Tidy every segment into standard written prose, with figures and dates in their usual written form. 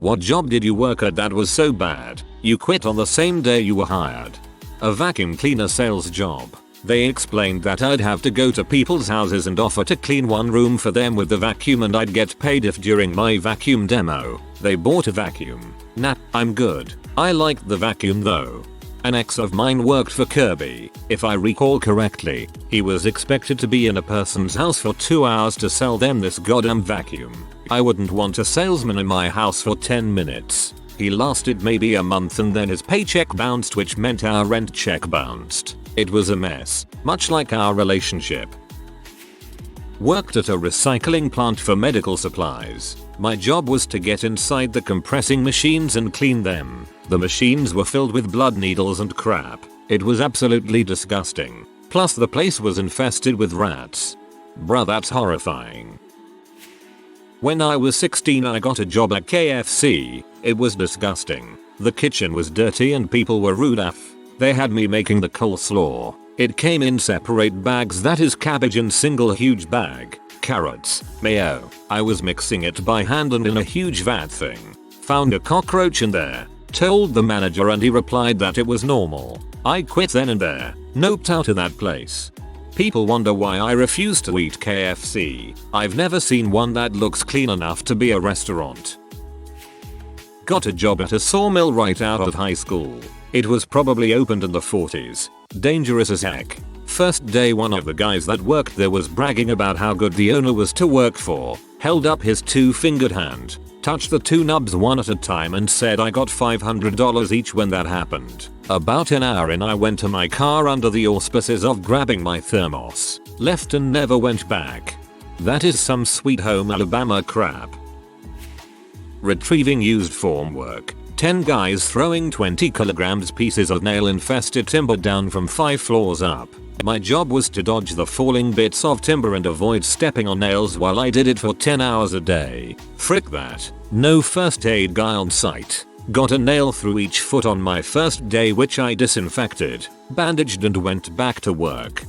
What job did you work at that was so bad, you quit on the same day you were hired? A vacuum cleaner sales job. They explained that I'd have to go to people's houses and offer to clean one room for them with the vacuum and I'd get paid if during my vacuum demo, they bought a vacuum. Nah, I'm good. I liked the vacuum though. An ex of mine worked for Kirby. If I recall correctly, he was expected to be in a person's house for 2 hours to sell them this goddamn vacuum. I wouldn't want a salesman in my house for 10 minutes. He lasted maybe a month and then his paycheck bounced, which meant our rent check bounced. It was a mess, much like our relationship. Worked at a recycling plant for medical supplies. My job was to get inside the compressing machines and clean them. The machines were filled with blood needles and crap. It was absolutely disgusting. Plus the place was infested with rats. Bruh, that's horrifying. When I was 16 I got a job at KFC. It was disgusting. The kitchen was dirty and people were rude af. They had me making the coleslaw. It came in separate bags, that is cabbage in single huge bag, carrots, mayo. I was mixing it by hand and in a huge vat thing. Found a cockroach in there. Told the manager and he replied that it was normal. I quit then and there. Noped out of that place. People wonder why I refuse to eat KFC. I've never seen one that looks clean enough to be a restaurant. Got a job at a sawmill right out of high school. It was probably opened in the 40s. Dangerous as heck. First day one of the guys that worked there was bragging about how good the owner was to work for. Held up his 2-fingered hand. Touched the 2 nubs one at a time and said I got $500 each when that happened. About an hour in I went to my car under the auspices of grabbing my thermos. Left and never went back. That is some Sweet Home Alabama crap. Retrieving used formwork. 10 guys throwing 20 kilograms pieces of nail infested timber down from 5 floors up. My job was to dodge the falling bits of timber and avoid stepping on nails while I did it for 10 hours a day. Frick that. No first aid guy on site. Got a nail through each foot on my first day, which I disinfected, bandaged and went back to work.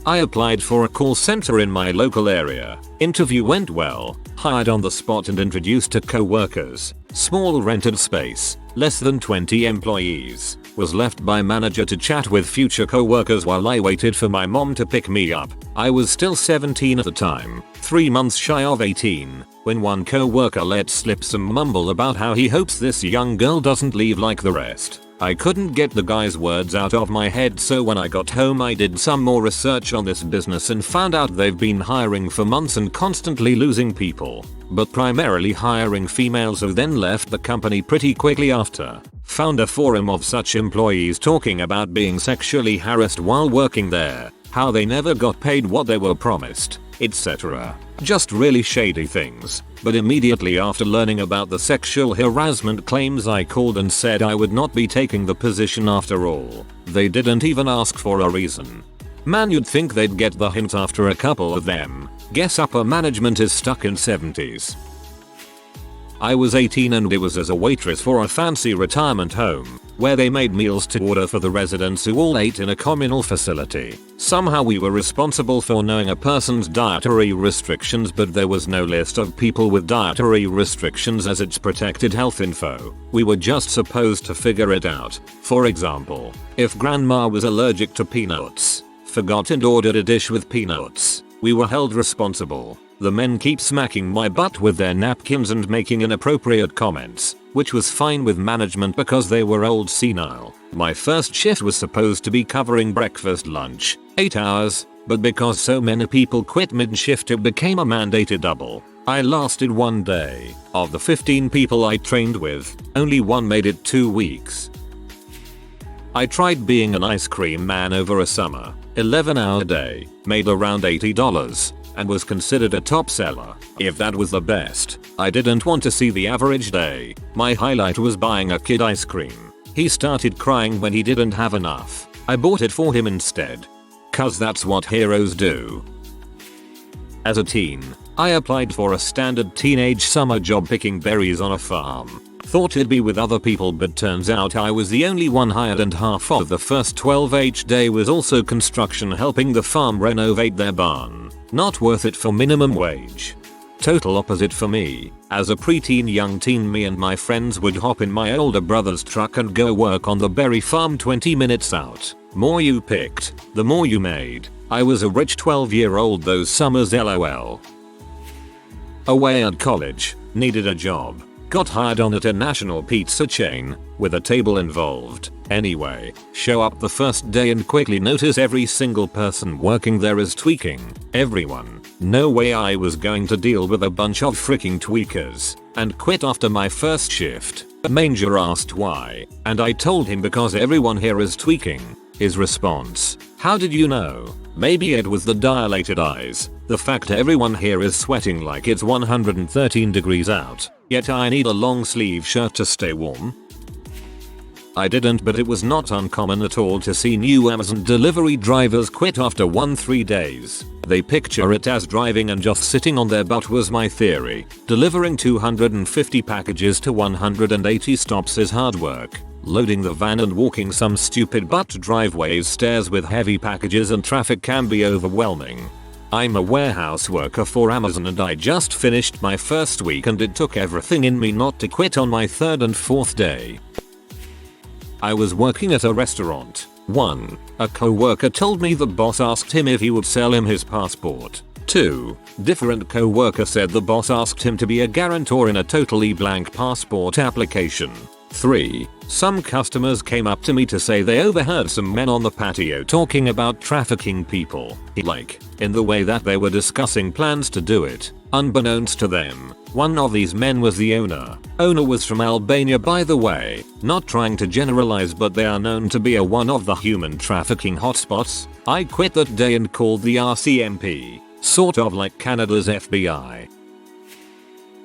I applied for a call center in my local area. Interview went well. Hired on the spot and introduced to co-workers. Small rented space. Less than 20 employees. Was left by manager to chat with future co-workers while I waited for my mom to pick me up. I was still 17 at the time, 3 months shy of 18, when one co-worker let slip some mumble about how he hopes this young girl doesn't leave like the rest. I couldn't get the guy's words out of my head, so when I got home I did some more research on this business and found out they've been hiring for months and constantly losing people, but primarily hiring females who then left the company pretty quickly after. Found a forum of such employees talking about being sexually harassed while working there, how they never got paid what they were promised, etc. Just really shady things. But immediately after learning about the sexual harassment claims I called and said I would not be taking the position after all. They didn't even ask for a reason. Man, you'd think they'd get the hint after a couple of them. Guess upper management is stuck in 70s. I was 18 and it was as a waitress for a fancy retirement home, where they made meals to order for the residents who all ate in a communal facility. Somehow we were responsible for knowing a person's dietary restrictions, but there was no list of people with dietary restrictions as it's protected health info. We were just supposed to figure it out. For example, if grandma was allergic to peanuts, forgot and ordered a dish with peanuts, we were held responsible. The men keep smacking my butt with their napkins and making inappropriate comments, which was fine with management because they were old senile. My first shift was supposed to be covering breakfast lunch, 8 hours, but because so many people quit mid-shift it became a mandated double. I lasted 1 day. Of the 15 people I trained with, only one made it 2 weeks. I tried being an ice cream man over a summer, 11-hour day, made around $80. And was considered a top seller. If that was the best, I didn't want to see the average day. My highlight was buying a kid ice cream. He started crying when he didn't have enough. I bought it for him instead. Cause that's what heroes do. As a teen, I applied for a standard teenage summer job picking berries on a farm. Thought it'd be with other people, but turns out I was the only one hired and half of the first 12H day was also construction helping the farm renovate their barn. Not worth it for minimum wage. Total opposite for me. As a preteen young teen, me and my friends would hop in my older brother's truck and go work on the berry farm 20 minutes out. More you picked, the more you made. I was a rich 12-year-old those summers, lol. Away at college, needed a job. Got hired on at a national pizza chain, with a table involved. Anyway, show up the first day and quickly notice every single person working there is tweaking. Everyone. No way I was going to deal with a bunch of freaking tweakers. And quit after my first shift. Manger asked why, and I told him because everyone here is tweaking. His response: how did you know? Maybe it was the dilated eyes. The fact everyone here is sweating like it's 113 degrees out. Yet I need a long sleeve shirt to stay warm. I didn't, but it was not uncommon at all to see new Amazon delivery drivers quit after 3 days. They picture it as driving and just sitting on their butt was my theory. Delivering 250 packages to 180 stops is hard work. Loading the van and walking some stupid butt driveways stairs with heavy packages and traffic can be overwhelming. I'm a warehouse worker for Amazon and I just finished my first week and it took everything in me not to quit on my 3rd and 4th day. I was working at a restaurant. 1. A co-worker told me the boss asked him if he would sell him his passport. 2. Different co-worker said the boss asked him to be a guarantor in a totally blank passport application. 3. Some customers came up to me to say they overheard some men on the patio talking about trafficking people, like, in the way that they were discussing plans to do it. Unbeknownst to them, one of these men was the owner. Owner was from Albania, by the way. Not trying to generalize, but they are known to be one of the human trafficking hotspots. I quit that day and called the RCMP, sort of like Canada's FBI.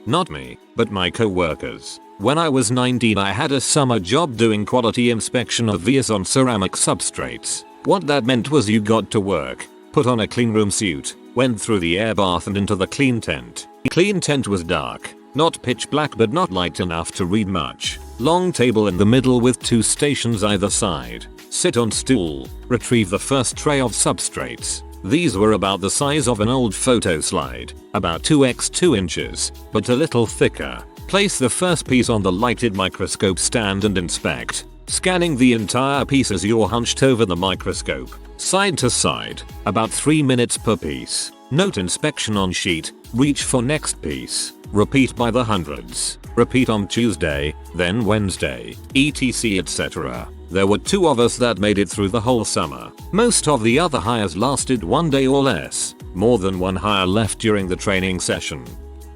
Not me, but my co-workers. When I was 19, I had a summer job doing quality inspection of vias on ceramic substrates. What that meant was you got to work, put on a cleanroom suit, went through the air bath and into the clean tent. Clean tent was dark, not pitch black but not light enough to read much. Long table in the middle with 2 stations either side. Sit on stool, retrieve the first tray of substrates. These were about the size of an old photo slide, about 2x2 inches, but a little thicker. Place the first piece on the lighted microscope stand and inspect, scanning the entire piece as you're hunched over the microscope, side to side, about 3 minutes per piece. Note inspection on sheet, reach for next piece, repeat by the hundreds, repeat on Tuesday, then Wednesday, etc etc. There were 2 of us that made it through the whole summer. Most of the other hires lasted 1 day or less. More than 1 hire left during the training session.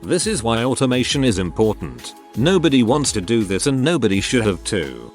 This is why automation is important. Nobody wants to do this and nobody should have to.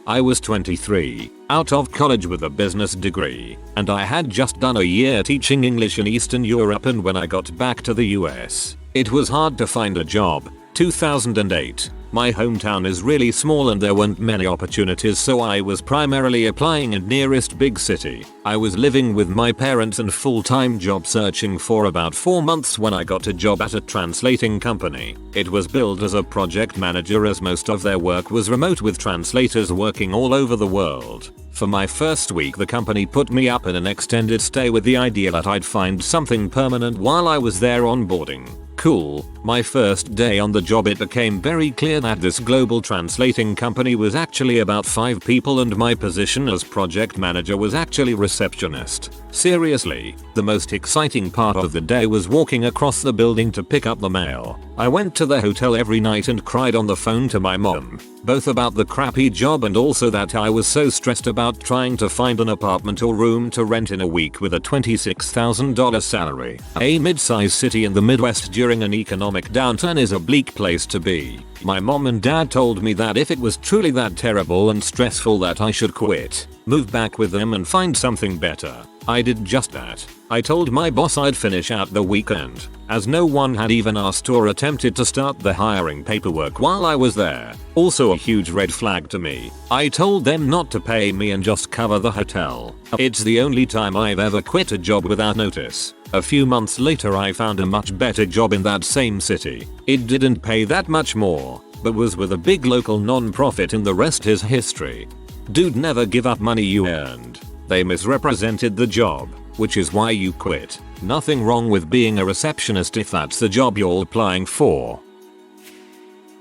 I was 23, out of college with a business degree, and I had just done a year teaching English in Eastern Europe, and when I got back to the US, it was hard to find a job. 2008. My hometown is really small and there weren't many opportunities, so I was primarily applying in nearest big city. I was living with my parents and full-time job searching for about 4 months when I got a job at a translating company. It was billed as a project manager as most of their work was remote with translators working all over the world. For my first week the company put me up in an extended stay with the idea that I'd find something permanent while I was there onboarding. Cool. My first day on the job it became very clear that this global translating company was actually about 5 people and my position as project manager was actually receptionist. Seriously, the most exciting part of the day was walking across the building to pick up the mail. I went to the hotel every night and cried on the phone to my mom, both about the crappy job and also that I was so stressed about trying to find an apartment or room to rent in a week with a $26,000 salary. A mid-sized city in the Midwest during an economic downturn is a bleak place to be. My mom and dad told me that if it was truly that terrible and stressful that I should quit, move back with them and find something better. I did just that. I told my boss I'd finish out the weekend, as no one had even asked or attempted to start the hiring paperwork while I was there. Also a huge red flag to me. I told them not to pay me and just cover the hotel. It's the only time I've ever quit a job without notice. A few months later I found a much better job in that same city. It didn't pay that much more, but was with a big local non-profit and the rest is history. Dude, never give up money you earned. They misrepresented the job, which is why you quit. Nothing wrong with being a receptionist if that's the job you're applying for.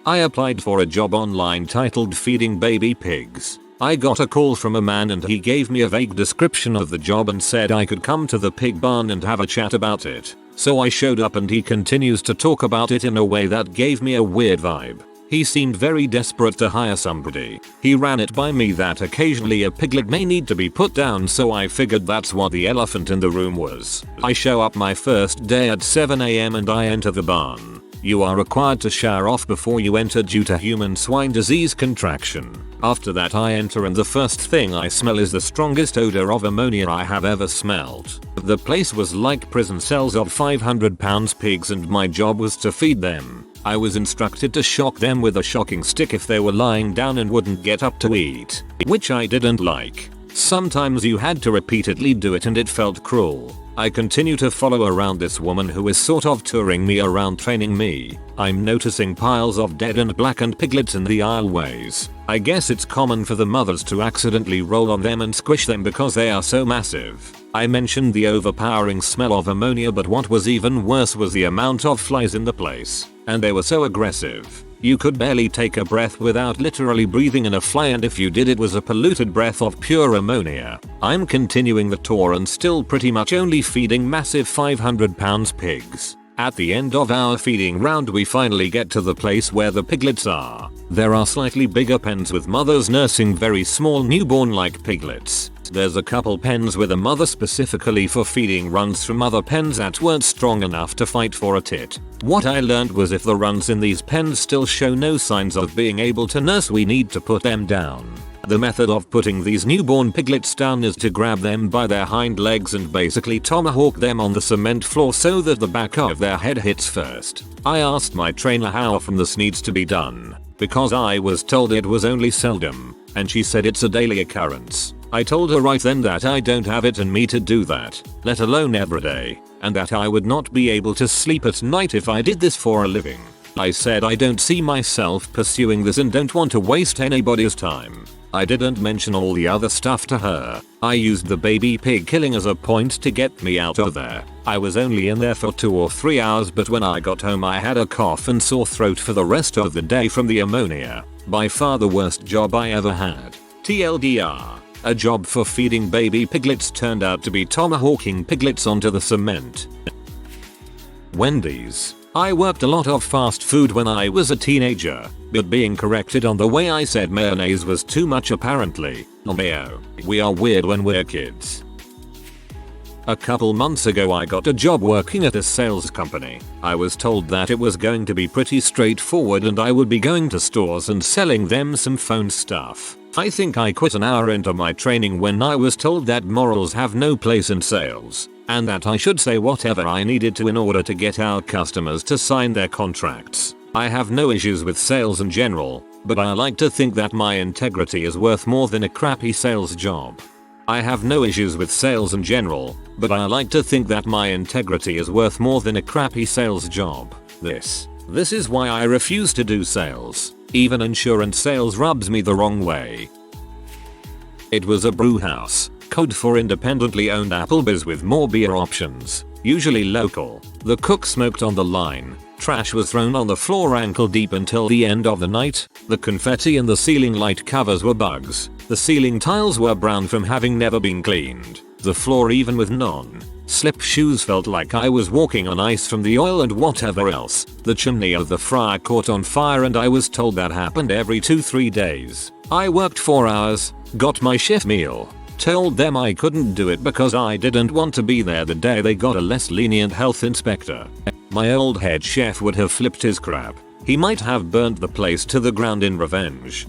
I applied for a job online titled feeding baby pigs. I got a call from a man and he gave me a vague description of the job and said I could come to the pig barn and have a chat about it. So I showed up and he continues to talk about it in a way that gave me a weird vibe. He seemed very desperate to hire somebody. He ran it by me that occasionally a piglet may need to be put down, so I figured that's what the elephant in the room was. I show up my first day at 7 AM and I enter the barn. You are required to shower off before you enter due to human swine disease contraction. After that I enter and the first thing I smell is the strongest odor of ammonia I have ever smelled. The place was like prison cells of 500-pound pigs and my job was to feed them. I was instructed to shock them with a shocking stick if they were lying down and wouldn't get up to eat, which I didn't like. Sometimes you had to repeatedly do it and it felt cruel. I continue to follow around this woman who is sort of touring me around, training me. I'm noticing piles of dead and blackened piglets in the aisleways. I guess it's common for the mothers to accidentally roll on them and squish them because they are so massive. I mentioned the overpowering smell of ammonia, but what was even worse was the amount of flies in the place. And they were so aggressive. You could barely take a breath without literally breathing in a fly, and if you did it was a polluted breath of pure ammonia. I'm continuing the tour and still pretty much only feeding massive 500-pound pigs. At the end of our feeding round we finally get to the place where the piglets are. There are slightly bigger pens with mothers nursing very small newborn-like piglets. There's a couple pens with a mother specifically for feeding runs from other pens that weren't strong enough to fight for a tit. What I learned was if the runs in these pens still show no signs of being able to nurse, we need to put them down. The method of putting these newborn piglets down is to grab them by their hind legs and basically tomahawk them on the cement floor so that the back of their head hits first. I asked my trainer how often this needs to be done, because I was told it was only seldom, and she said it's a daily occurrence. I told her right then that I don't have it in me to do that, let alone every day, and that I would not be able to sleep at night if I did this for a living. I said I don't see myself pursuing this and don't want to waste anybody's time. I didn't mention all the other stuff to her. I used the baby pig killing as a point to get me out of there. I was only in there for 2 or 3 hours, but when I got home I had a cough and sore throat for the rest of the day from the ammonia. By far the worst job I ever had. TLDR. A job for feeding baby piglets turned out to be tomahawking piglets onto the cement. Wendy's. I worked a lot of fast food when I was a teenager, but being corrected on the way I said mayonnaise was too much apparently. Mayo. We are weird when we're kids. A couple months ago I got a job working at a sales company. I was told that it was going to be pretty straightforward and I would be going to stores and selling them some phone stuff. I think I quit an hour into my training when I was told that morals have no place in sales, and that I should say whatever I needed to in order to get our customers to sign their contracts. I have no issues with sales in general, but I like to think that my integrity is worth more than a crappy sales job. I have no issues with sales in general, but I like to think that my integrity is worth more than a crappy sales job. This is why I refuse to do sales. Even insurance sales rubs me the wrong way. It was a brew house, code for independently owned Applebee's with more beer options, usually local. The cook smoked on the line. Trash was thrown on the floor ankle deep until the end of the night. The confetti and the ceiling light covers were bugs. The ceiling tiles were brown from having never been cleaned. The floor, even with non-slip shoes, felt like I was walking on ice from the oil and whatever else. The chimney of the fryer caught on fire and I was told that happened every 2-3 days. I worked 4 hours, got my shift meal, told them I couldn't do it because I didn't want to be there the day they got a less lenient health inspector. My old head chef would have flipped his crap. He might have burnt the place to the ground in revenge.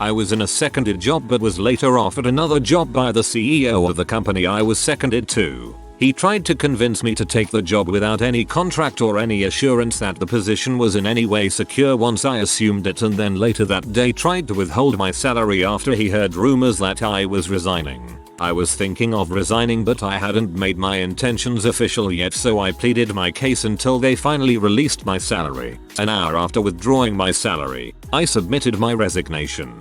I was in a seconded job but was later offered another job by the CEO of the company I was seconded to. He tried to convince me to take the job without any contract or any assurance that the position was in any way secure once I assumed it, and then later that day tried to withhold my salary after he heard rumors that I was resigning. I was thinking of resigning but I hadn't made my intentions official yet, so I pleaded my case until they finally released my salary. An hour after withdrawing my salary, I submitted my resignation.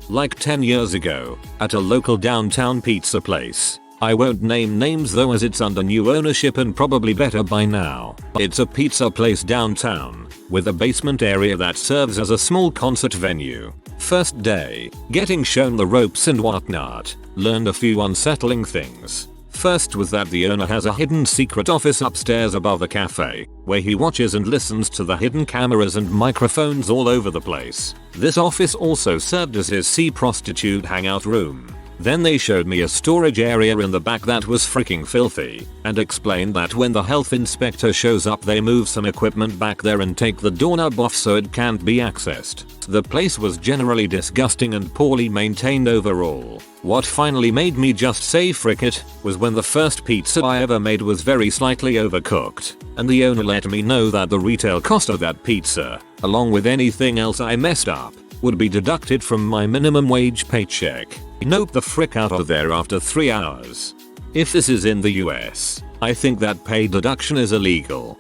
Like 10 years ago, at a local downtown pizza place, I won't name names though, as it's under new ownership and probably better by now. It's a pizza place downtown with a basement area that serves as a small concert venue. First day, getting shown the ropes and whatnot, learned a few unsettling things. First was that the owner has a hidden secret office upstairs above the cafe, where he watches and listens to the hidden cameras and microphones all over the place. This office also served as his prostitute hangout room. Then they showed me a storage area in the back that was freaking filthy, and explained that when the health inspector shows up they move some equipment back there and take the doorknob off so it can't be accessed. The place was generally disgusting and poorly maintained overall. What finally made me just say frick it was when the first pizza I ever made was very slightly overcooked, and the owner let me know that the retail cost of that pizza, along with anything else I messed up, would be deducted from my minimum wage paycheck. Nope the frick out of there after 3 hours. If this is in the US, I think that pay deduction is illegal.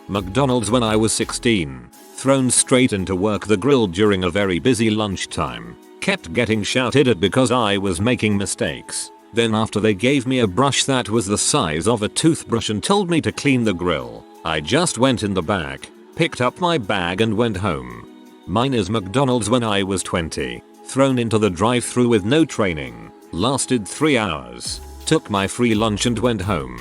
McDonald's when I was 16. Thrown straight into work the grill during a very busy lunchtime. Kept getting shouted at because I was making mistakes. Then after they gave me a brush that was the size of a toothbrush and told me to clean the grill, I just went in the back, picked up my bag and went home. Mine is McDonald's when I was 20. Thrown into the drive-thru with no training. Lasted 3 hours. Took my free lunch and went home.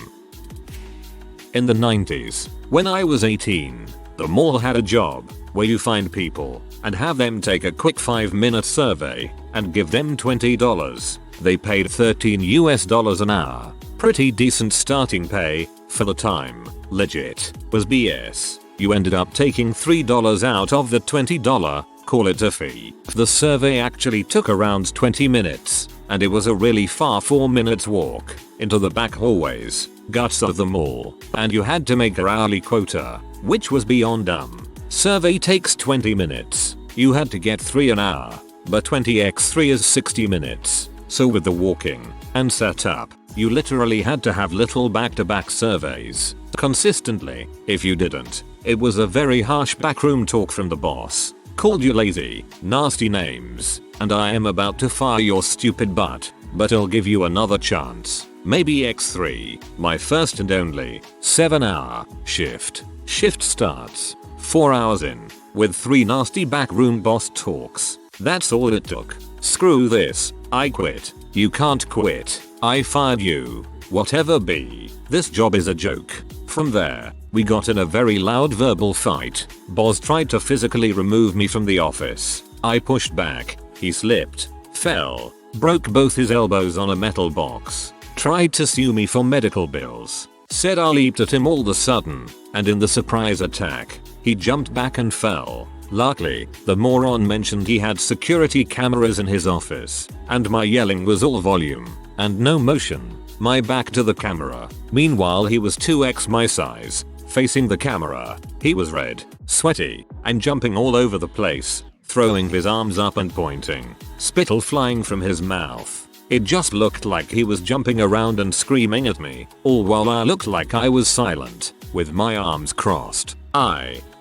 In the 90s, when I was 18, the mall had a job where you find people and have them take a quick 5-minute survey and give them $20. They paid $13 an hour. Pretty decent starting pay for the time. Legit. Was BS. You ended up taking $3 out of the $20, call it a fee. The survey actually took around 20 minutes, and it was a really far 4 minutes walk into the back hallways, guts of the mall, and you had to make your hourly quota, which was beyond dumb. Survey takes 20 minutes. You had to get 3 an hour, but 20x3 is 60 minutes. So with the walking and setup, you literally had to have little back-to-back surveys consistently. If you didn't, it was a very harsh backroom talk from the boss. Called you lazy, nasty names, and I am about to fire your stupid butt, but I'll give you another chance. Maybe x3. My first and only 7-hour shift. Shift starts 4 hours in, with 3 nasty backroom boss talks. That's all it took. Screw this. I quit. You can't quit. I fired you. Whatever be. This job is a joke. From there, we got in a very loud verbal fight. Boss tried to physically remove me from the office. I pushed back. He slipped, fell, broke both his elbows on a metal box. Tried to sue me for medical bills. Said I leaped at him all of a sudden, and in the surprise attack, he jumped back and fell. Luckily, the moron mentioned he had security cameras in his office, and my yelling was all volume and no motion. My back to the camera. Meanwhile he was 2x my size, facing the camera. He was red, sweaty, and jumping all over the place, throwing his arms up and pointing, spittle flying from his mouth. It just looked like he was jumping around and screaming at me, all while I looked like I was silent, with my arms crossed.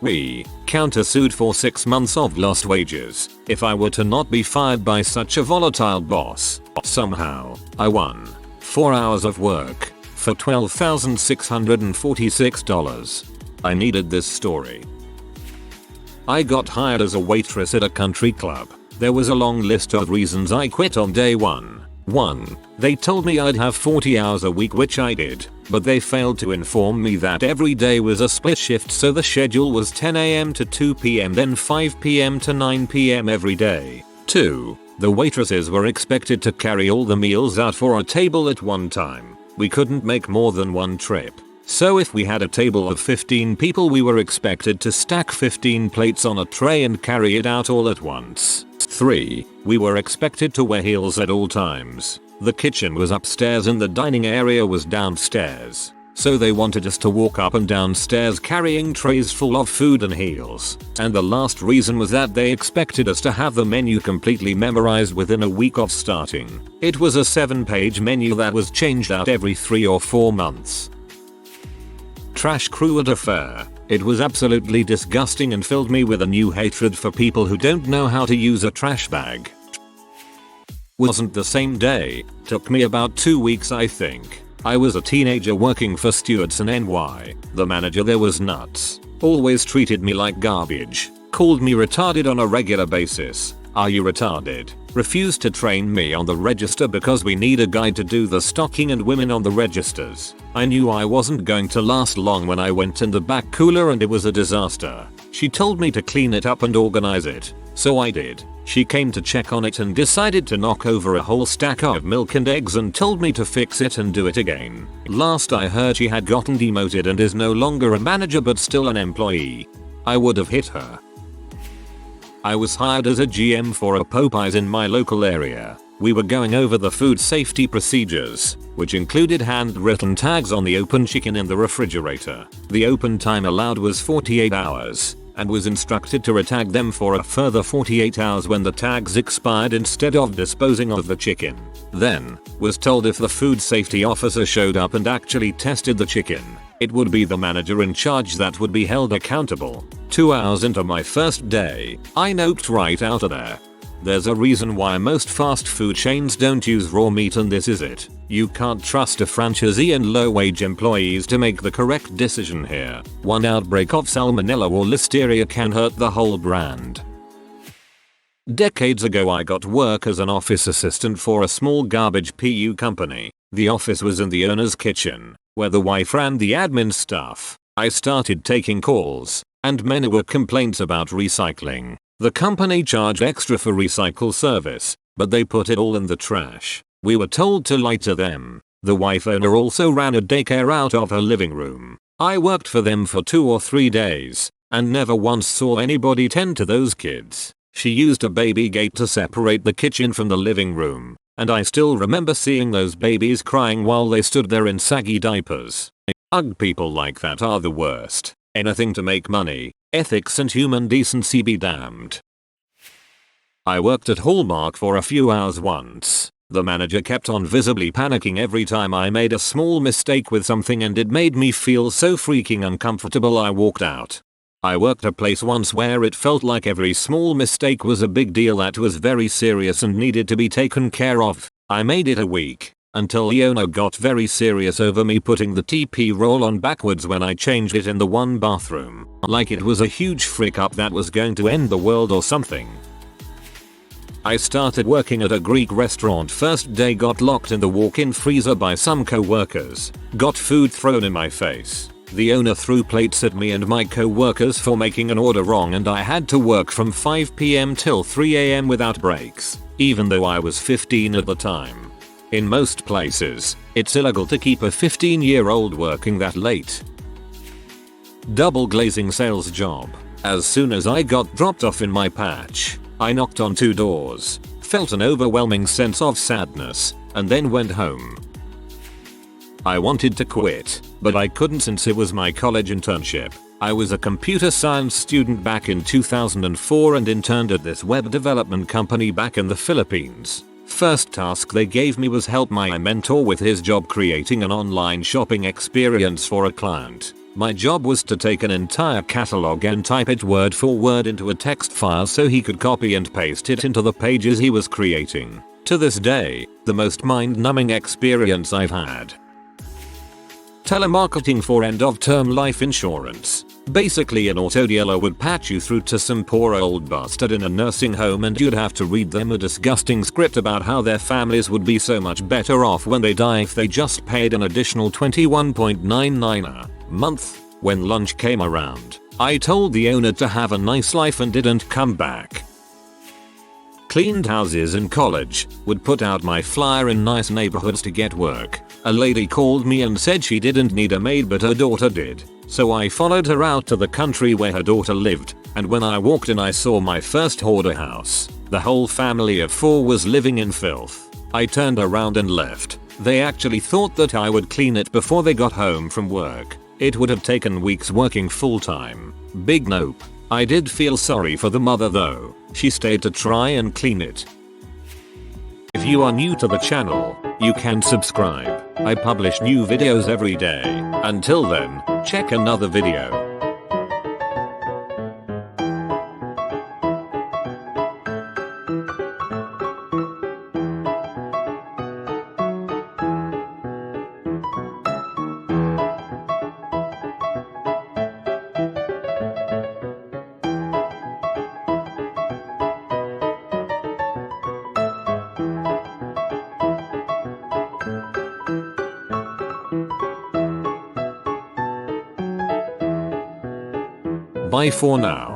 We countersued for 6 months of lost wages if I were to not be fired by such a volatile boss. Somehow, I won 4 hours of work for $12,646. I needed this story. I got hired as a waitress at a country club. There was a long list of reasons I quit on day 1. 1. They told me I'd have 40 hours a week, which I did, but they failed to inform me that every day was a split shift, so the schedule was 10 AM to 2 PM then 5 PM to 9 PM every day. 2. The waitresses were expected to carry all the meals out for a table at one time. We couldn't make more than one trip. So if we had a table of 15 people, we were expected to stack 15 plates on a tray and carry it out all at once. 3. We were expected to wear heels at all times. The kitchen was upstairs and the dining area was downstairs. So they wanted us to walk up and down stairs carrying trays full of food and heels. And the last reason was that they expected us to have the menu completely memorized within a week of starting. It was a 7-page menu that was changed out every 3 or 4 months. Trash crew at a fair. It was absolutely disgusting and filled me with a new hatred for people who don't know how to use a trash bag. Wasn't the same day, took me about 2 weeks I think. I was a teenager working for Stewart's in NY. The manager there was nuts. Always treated me like garbage. Called me retarded on a regular basis. Are you retarded? Refused to train me on the register because we need a guy to do the stocking and women on the registers. I knew I wasn't going to last long when I went in the back cooler and it was a disaster. She told me to clean it up and organize it. So I did. She came to check on it and decided to knock over a whole stack of milk and eggs and told me to fix it and do it again. Last I heard she had gotten demoted and is no longer a manager but still an employee. I would have hit her. I was hired as a GM for a Popeyes in my local area. We were going over the food safety procedures, which included handwritten tags on the open chicken in the refrigerator. The open time allowed was 48 hours, and was instructed to retag them for a further 48 hours when the tags expired instead of disposing of the chicken. Then, was told if the food safety officer showed up and actually tested the chicken, it would be the manager in charge that would be held accountable. 2 hours into my first day, I noped right out of there. There's a reason why most fast food chains don't use raw meat and this is it. You can't trust a franchisee and low-wage employees to make the correct decision here. One outbreak of salmonella or listeria can hurt the whole brand. Decades ago I got work as an office assistant for a small garbage PU company. The office was in the owner's kitchen, where the wife ran the admin stuff. I started taking calls, and many were complaints about recycling. The company charged extra for recycle service, but they put it all in the trash. We were told to lie to them. The wife owner also ran a daycare out of her living room. I worked for them for 2 or 3 days, and never once saw anybody tend to those kids. She used a baby gate to separate the kitchen from the living room, and I still remember seeing those babies crying while they stood there in saggy diapers. Ugh, people like that are the worst. Anything to make money. Ethics and human decency be damned. I worked at Hallmark for a few hours once. The manager kept on visibly panicking every time I made a small mistake with something and it made me feel so freaking uncomfortable I walked out. I worked a place once where it felt like every small mistake was a big deal that was very serious and needed to be taken care of. I made it a week, until the owner got very serious over me putting the TP roll on backwards when I changed it in the one bathroom. Like it was a huge frick up that was going to end the world or something. I started working at a Greek restaurant. First day got locked in the walk-in freezer by some co-workers. Got food thrown in my face. The owner threw plates at me and my co-workers for making an order wrong and I had to work from 5 PM till 3 AM without breaks, even though I was 15 at the time. In most places, it's illegal to keep a 15-year-old working that late. Double glazing sales job. As soon as I got dropped off in my patch, I knocked on 2 doors, felt an overwhelming sense of sadness, and then went home. I wanted to quit, but I couldn't since it was my college internship. I was a computer science student back in 2004 and interned at this web development company back in the Philippines. First task they gave me was help my mentor with his job creating an online shopping experience for a client. My job was to take an entire catalog and type it word for word into a text file so he could copy and paste it into the pages he was creating. To this day, the most mind-numbing experience I've had. Telemarketing for end-of-term life insurance. Basically an auto dealer would patch you through to some poor old bastard in a nursing home and you'd have to read them a disgusting script about how their families would be so much better off when they die if they just paid an additional $21.99 a month. When lunch came around, I told the owner to have a nice life and didn't come back. Cleaned houses in college, would put out my flyer in nice neighborhoods to get work. A lady called me and said she didn't need a maid but her daughter did. So I followed her out to the country where her daughter lived, and when I walked in I saw my first hoarder house. The whole family of 4 was living in filth. I turned around and left. They actually thought that I would clean it before they got home from work. It would have taken weeks working full time. Big nope. I did feel sorry for the mother though. She stayed to try and clean it. If you are new to the channel, you can subscribe. I publish new videos every day. Until then, check another video. Bye for now.